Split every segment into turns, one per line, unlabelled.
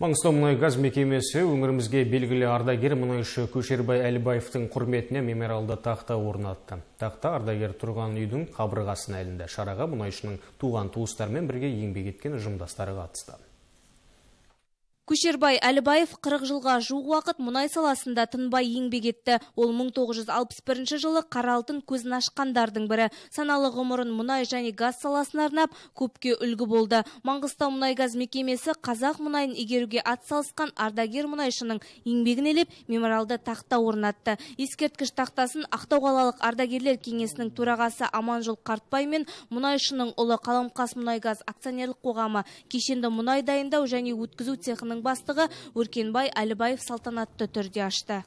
Маңғыстаумұнайгаз мекемесі өңірімізге белгілі ардагер мұнайшы Көшербай Әлібаевтың құрметіне мемориалды тақта орнатты. Тақта ардагер тұрған үйдің қабырғасына ілінді. Шараға мұнайшының туған туыстармен бірге еңбек еткен ұжымдастары қатысты.
Көшербай Әлібаев 40 жылға жуық уақыт мұнай саласында тынбай еңбек етті. Ол 1961 жылы қара алтын көзін ашқандардың бірі. Саналы ғұмырын мұнай және газ саласына арнап, көпке үлгі болды. Маңғыстаумұнайгаз мекемесі қазақ мұнайын игеруге атсалысқан ардагер мұнайшының еңбегін елеп, мемориалды тақта орнатты. Ескерткіш тақтасын Ақтау қалалық ардагерлер кеңесінің төрағасы Аманжол Қартбай мен мұнайшының ұлы Қаламқас-Мұнайгаз акционерлік қоғамы кешенді мұнай дайындау және өткізу цехының бастығы Өркенбай Әлібаев салтанатты түрде ашты.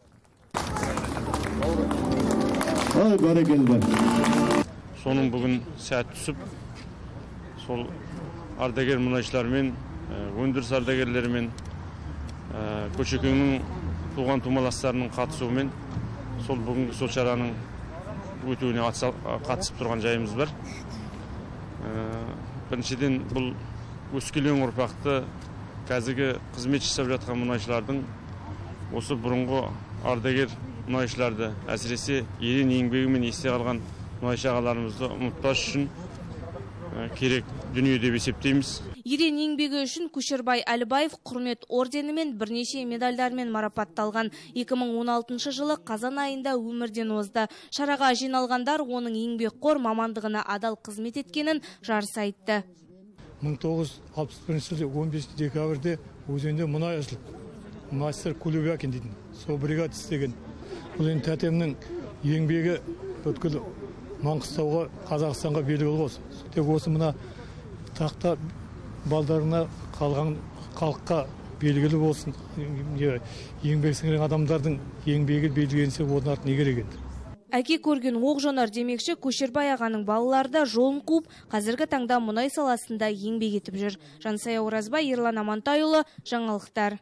Соның бүгін сәт түсіп, сол ардагер мұнайшылармен, өндіріс ардагерлерімен, Көшекеңнің туған тумаластарының қатысуымен сол бүгінгі сол шараның өтуіне қатысып тұрған жайымыз бар. Біріншіден бұл өскелең ұрпақты қазіргі қызмет жасап жатқан мұнайшылардың осы бұрынғы ардагер мұнайшыларды, әсіресе ерен еңбегімен есте қалған мұнайшы ағаларымызды ұмытпас үшін керек дүние деп есептейміз.
Ерен еңбегі үшін Көшербай Әлібаев құрмет орденімен бірнеше медальдармен марапатталған. 2016 жылы қазан айында өмірден озды. Шараға жиналғандар оның еңбекқор мамандығына адал қызмет еткенін жарыса айтты.
1961 жылы 15 декабрьде өзенде мұнай ашылып, мастер Кулебякин дейтін, сол бригада істеген. Бұл енді тәтемнің еңбегі бүткіл Маңғыстауға, Қазақстанға белгілі болсын. Тек осы мына тақта балдарына қалған халыққа белгілі болсын. Еңбек сіңірген адамдардың еңбегі белгіленсе оның артын не керек енді.
Әке көрген оқ жонар демекші Көшербай ағаның балалары да жолын қуып, қазіргі таңда мұнай саласында еңбек етіп жүр. Жансая Оразбай, Ерлан Амантайұлы, жаңалықтар.